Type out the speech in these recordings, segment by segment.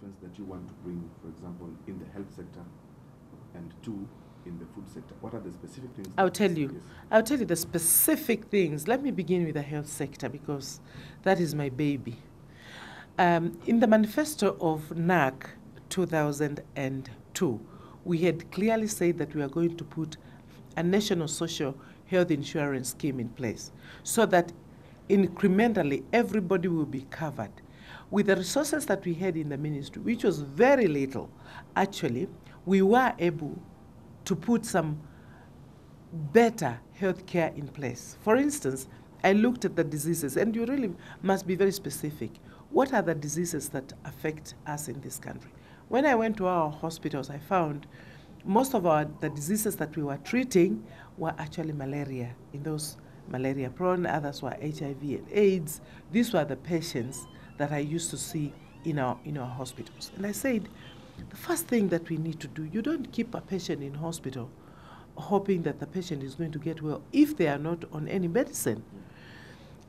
difference that you want to bring, for example, in the health sector, and two, in the food sector? What are the specific things? I'll tell you. I'll tell you the specific things. Let me begin with the health sector because that is my baby. In the manifesto of NAC 2002, we had clearly said that we are going to put a national social health insurance scheme in place so that incrementally everybody will be covered. With the resources that we had in the ministry, which was very little, actually, we were able to put some better health care in place. For instance, I looked at the diseases, and you really must be very specific. What are the diseases that affect us in this country? When I went to our hospitals, I found most of the diseases that we were treating were actually malaria. In those malaria-prone, others were HIV and AIDS. These were the patients that I used to see in our hospitals. And I said, the first thing that we need to do, you don't keep a patient in hospital hoping that the patient is going to get well if they are not on any medicine.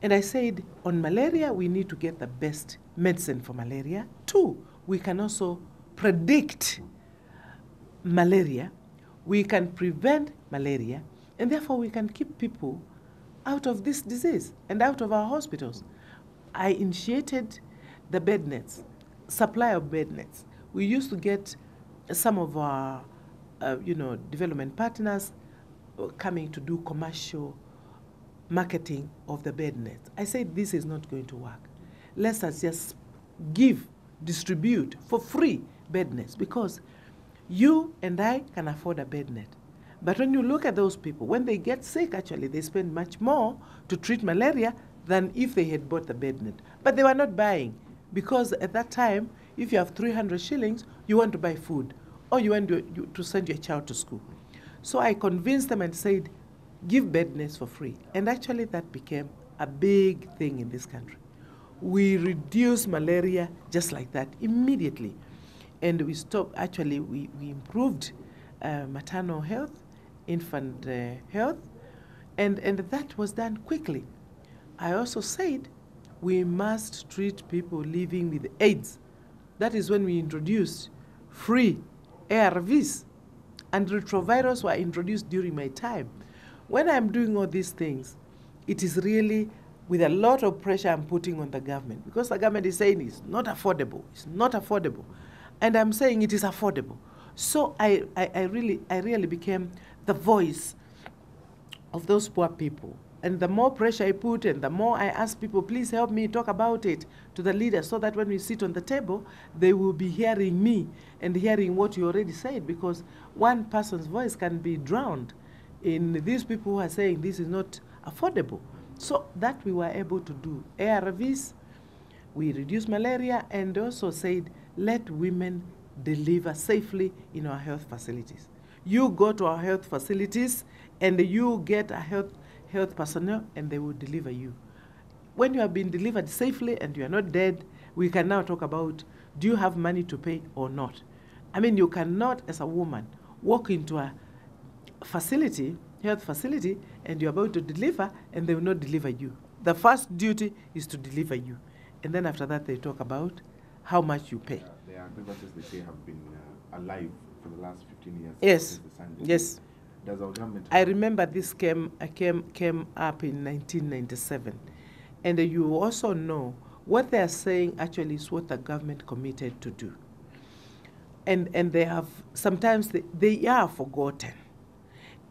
And I said, on malaria, we need to get the best medicine for malaria. Two, we can also predict malaria. We can prevent malaria, and therefore we can keep people out of this disease and out of our hospitals. I initiated the bed nets, supply of bed nets. We used to get some of our, development partners coming to do commercial marketing of the bed nets. I said, this is not going to work. Let us just distribute for free bed nets, because you and I can afford a bed net. But when you look at those people, when they get sick, actually, they spend much more to treat malaria than if they had bought the bed net. But they were not buying, because at that time, if you have 300 shillings, you want to buy food, or you want to send your child to school. So I convinced them and said, give bed nets for free. And actually, that became a big thing in this country. We reduced malaria just like that immediately. And we stopped, actually, we improved maternal health, infant health, and that was done quickly. I also said we must treat people living with AIDS. That is when we introduced free ARVs, and retrovirals were introduced during my time. When I'm doing all these things, it is really with a lot of pressure I'm putting on the government, because the government is saying it's not affordable, it's not affordable. And I'm saying it is affordable. So I really became the voice of those poor people. And the more pressure I put, and the more I ask people, please help me talk about it to the leaders, so that when we sit on the table, they will be hearing me and hearing what you already said, because one person's voice can be drowned in these people who are saying this is not affordable. So that we were able to do. ARVs, we reduced malaria, and also said, let women deliver safely in our health facilities. You go to our health facilities, and you get a health personnel, and they will deliver you. When you have been delivered safely and you are not dead, we can now talk about, do you have money to pay or not? I mean, you cannot, as a woman, walk into a facility, health facility, and you're about to deliver, and they will not deliver you. The first duty is to deliver you. And then after that, they talk about how much you pay. There are grievances they say have been alive for the last 15 years. Yes, yes. Does our government... I remember this came up in 1997. And you also know what they are saying actually is what the government committed to do. And they have, sometimes they are forgotten.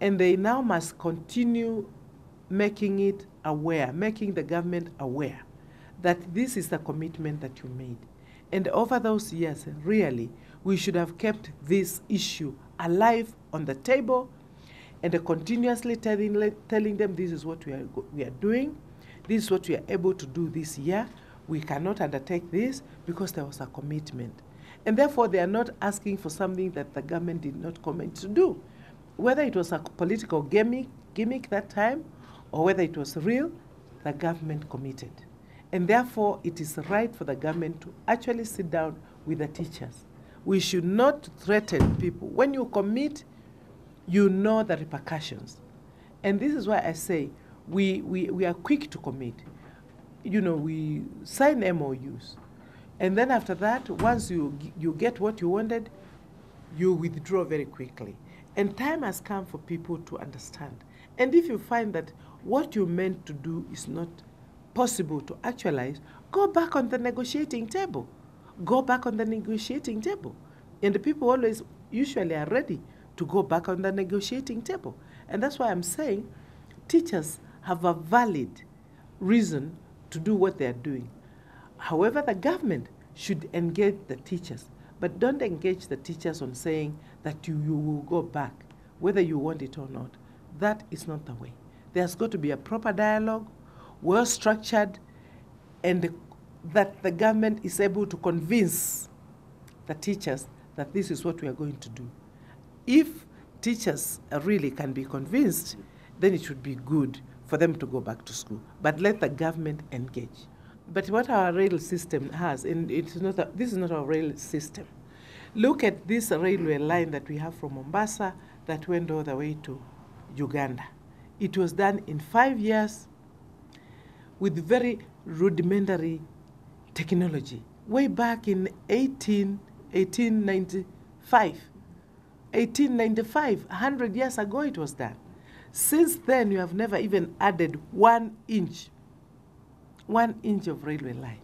And they now must continue making it aware, making the government aware that this is the commitment that you made. And over those years, really, we should have kept this issue alive on the table, and continuously telling them this is what we are doing, this is what we are able to do this year. We cannot undertake this because there was a commitment. And therefore, they are not asking for something that the government did not commit to do. Whether it was a political gimmick that time, or whether it was real, the government committed. And therefore, it is right for the government to actually sit down with the teachers. We should not threaten people. When you commit, you know the repercussions. And this is why I say we are quick to commit. You know, we sign MOUs. And then after that, once you get what you wanted, you withdraw very quickly. And time has come for people to understand. And if you find that what you meant to do is not possible to actualize, go back on the negotiating table. Go back on the negotiating table. And the people always usually are ready to go back on the negotiating table. And that's why I'm saying teachers have a valid reason to do what they're doing. However, the government should engage the teachers, but don't engage the teachers on saying that you will go back, whether you want it or not. That is not the way. There's got to be a proper dialogue, well structured, and that the government is able to convince the teachers that this is what we are going to do. If teachers really can be convinced, then it should be good for them to go back to school. But let the government engage. But what our rail system has, and this is not our rail system. Look at this railway line that we have from Mombasa that went all the way to Uganda. It was done in 5 years with very rudimentary technology. Way back in 1895, 100 years ago it was done. Since then, you have never even added 1 inch of railway line.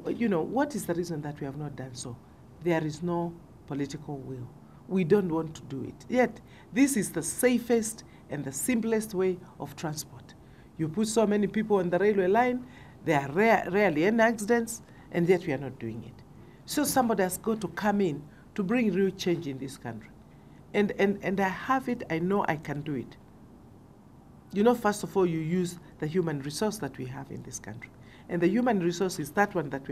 You know, what is the reason that we have not done so? There is no political will. We don't want to do it. Yet, this is the safest and the simplest way of transport. You put so many people on the railway line, there are rarely any accidents, and yet we are not doing it. So somebody has got to come in to bring real change in this country. And I have it, I know I can do it. You know, first of all, you use the human resource that we have in this country. And the human resource is that one that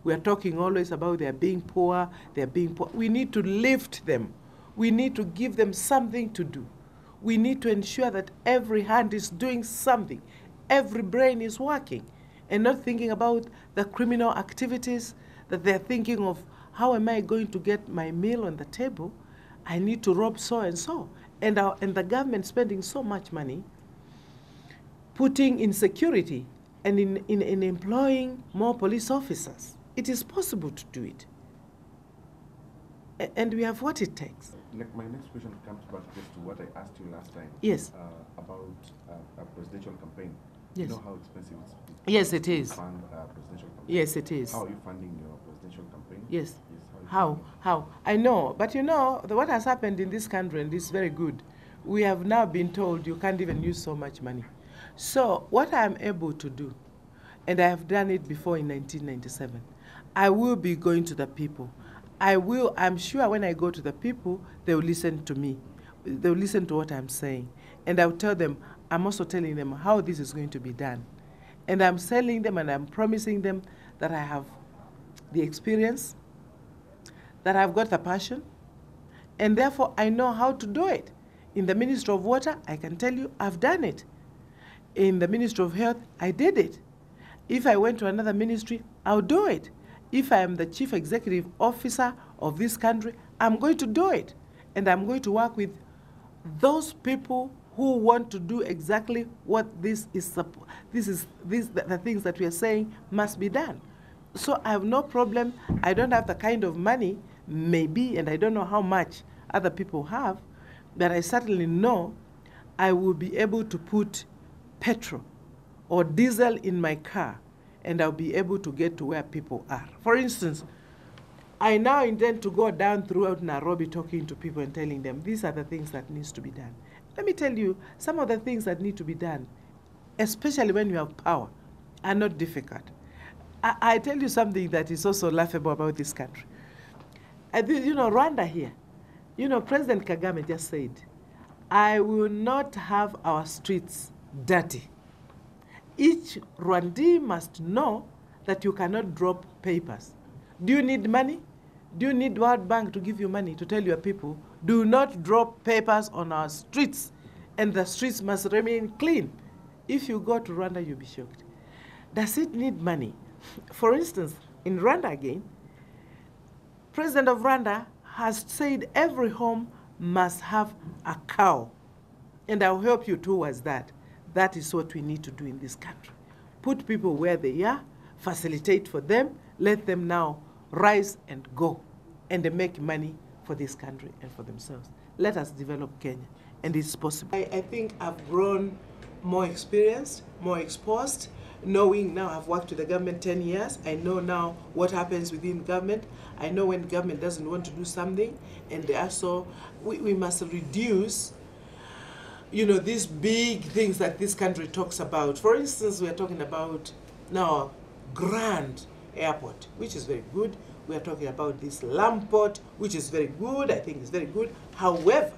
we are talking always about. They are being poor, they are being poor. We need to lift them. We need to give them something to do. We need to ensure that every hand is doing something. Every brain is working and not thinking about the criminal activities, that they're thinking of, how am I going to get my meal on the table? I need to rob so and so. And the government spending so much money putting in security and in employing more police officers. It is possible to do it. And we have what it takes. Like, my next question comes back just to what I asked you last time. Yes. About a presidential campaign. Yes. You know how expensive it is? Yes, it is. To fund a presidential campaign. Yes, it is. How are you funding your presidential campaign? Yes. How? I know. But you know, what has happened in this country, and this is very good, we have now been told you can't even use so much money. So what I'm able to do, and I have done it before in 1997, I will be going to the people. I'm sure when I go to the people, they will listen to me. They will listen to what I'm saying. And I'll tell them, I'm also telling them how this is going to be done. And I'm telling them and I'm promising them that I have the experience, that I've got the passion, and therefore I know how to do it. In the Ministry of Water, I can tell you I've done it. In the Ministry of Health, I did it. If I went to another ministry, I'll do it. If I am the chief executive officer of this country, I'm going to do it. And I'm going to work with those people who want to do exactly what the things that we are saying must be done. So I have no problem. I don't have the kind of money, maybe, and I don't know how much other people have, but I certainly know I will be able to put petrol or diesel in my car, and I'll be able to get to where people are. For instance, I now intend to go down throughout Nairobi talking to people and telling them these are the things that needs to be done. Let me tell you, some of the things that need to be done, especially when you have power, are not difficult. I tell you something that is also laughable about this country. You know, Rwanda here, you know, President Kagame just said, I will not have our streets dirty. Each Rwandese must know that you cannot drop papers. Do you need money? Do you need World Bank to give you money to tell your people, do not drop papers on our streets, and the streets must remain clean? If you go to Rwanda, you'll be shocked. Does it need money? For instance, in Rwanda again, President of Rwanda has said every home must have a cow. And I'll help you towards that. That is what we need to do in this country. Put people where they are, facilitate for them, let them now rise and go and make money for this country and for themselves. Let us develop Kenya, and it's possible. I think I've grown more experienced, more exposed, knowing now I've worked with the government 10 years. I know now what happens within government. I know when government doesn't want to do something, and also we must reduce, you know, these big things that this country talks about. For instance, we are talking about now grand airport, which is very good. We are talking about this land port, which is very good. I think it's very good. However,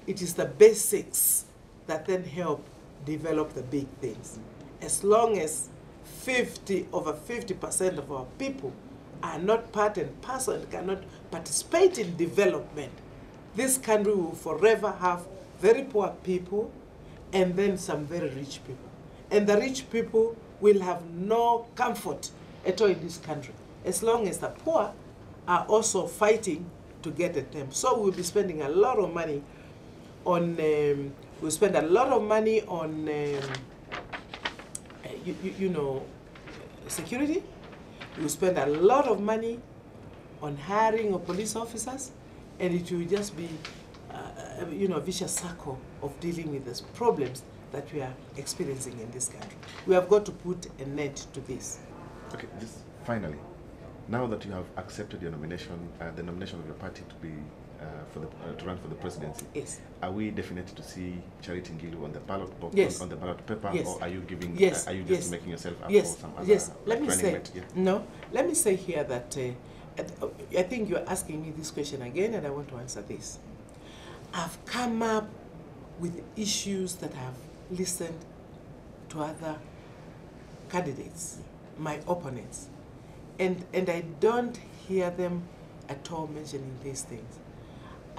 it is the basics that then help develop the big things. As long as over 50% of our people are not part and parcel and cannot participate in development, this country will forever have very poor people and then some very rich people. And the rich people will have no comfort at all in this country, as long as the poor are also fighting to get at them. So we'll be spending a lot of money on, we'll spend a lot of money on, you know, security. We'll spend a lot of money on hiring of police officers, and it will just be, you know, a vicious circle of dealing with these problems that we are experiencing in this country. We have got to put an end to this. Okay, just finally, now that you have accepted your nomination, the nomination of your party to be to run for the presidency, yes, are we definitely to see Charity Ngilu on the ballot box, yes, on the ballot paper, yes, or are you giving? Yes, are you just yes, making yourself up yes, for some other? Yes. Let me say mate? Yeah. no. Let me say here that I think you're asking me this question again, and I want to answer this. I've come up with issues that I've listened to other candidates, my opponents, and I don't hear them at all mentioning these things.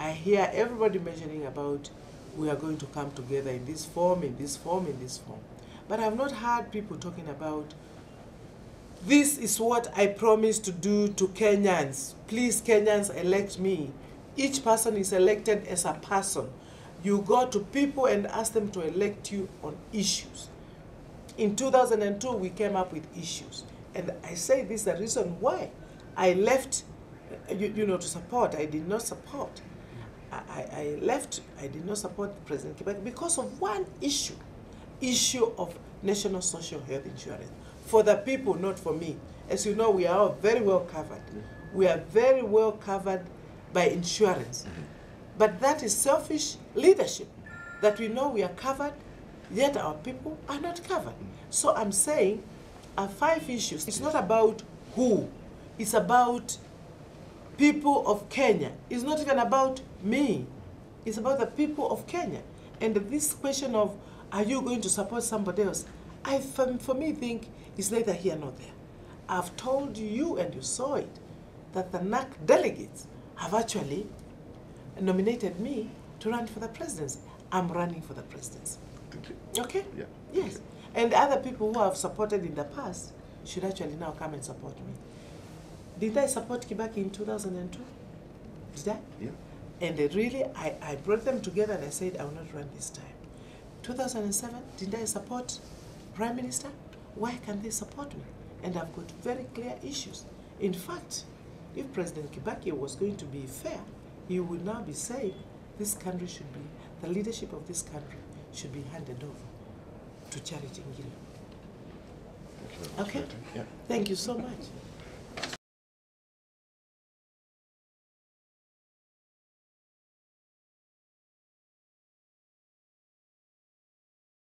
I hear everybody mentioning about we are going to come together in this form, in this form, in this form. But I've not heard people talking about this is what I promise to do to Kenyans. Please, Kenyans, elect me. Each person is elected as a person. You go to people and ask them to elect you on issues. In 2002, we came up with issues. And I say this is the reason why I left, you know, to support. I did not support. I left, I did not support President Kibaki because of one issue of national social health insurance. For the people, not for me. As you know, we are all very well covered. We are very well covered by insurance. But that is selfish leadership, that we know we are covered, yet our people are not covered. So I'm saying 5 issues. It's not about who, it's about people of Kenya. It's not even about me. It's about the people of Kenya. And this question of, are you going to support somebody else? For me, think it's neither here nor there. I've told you, and you saw it, that the NAC delegates have actually nominated me to run for the presidency. I'm running for the presidency. Okay? Yeah. Yes. Okay. And other people who have supported in the past should actually now come and support me. Did I support Kibaki in 2002? Did I? Yeah. And really, I brought them together and I said, I will not run this time. 2007, did I support Prime Minister? Why can't they support me? And I've got very clear issues. In fact, if President Kibaki was going to be fair, he would now be saying this country should be, the leadership of this country should be handed over to Charity Ngilu. Okay. Okay? Yeah. Thank you so much.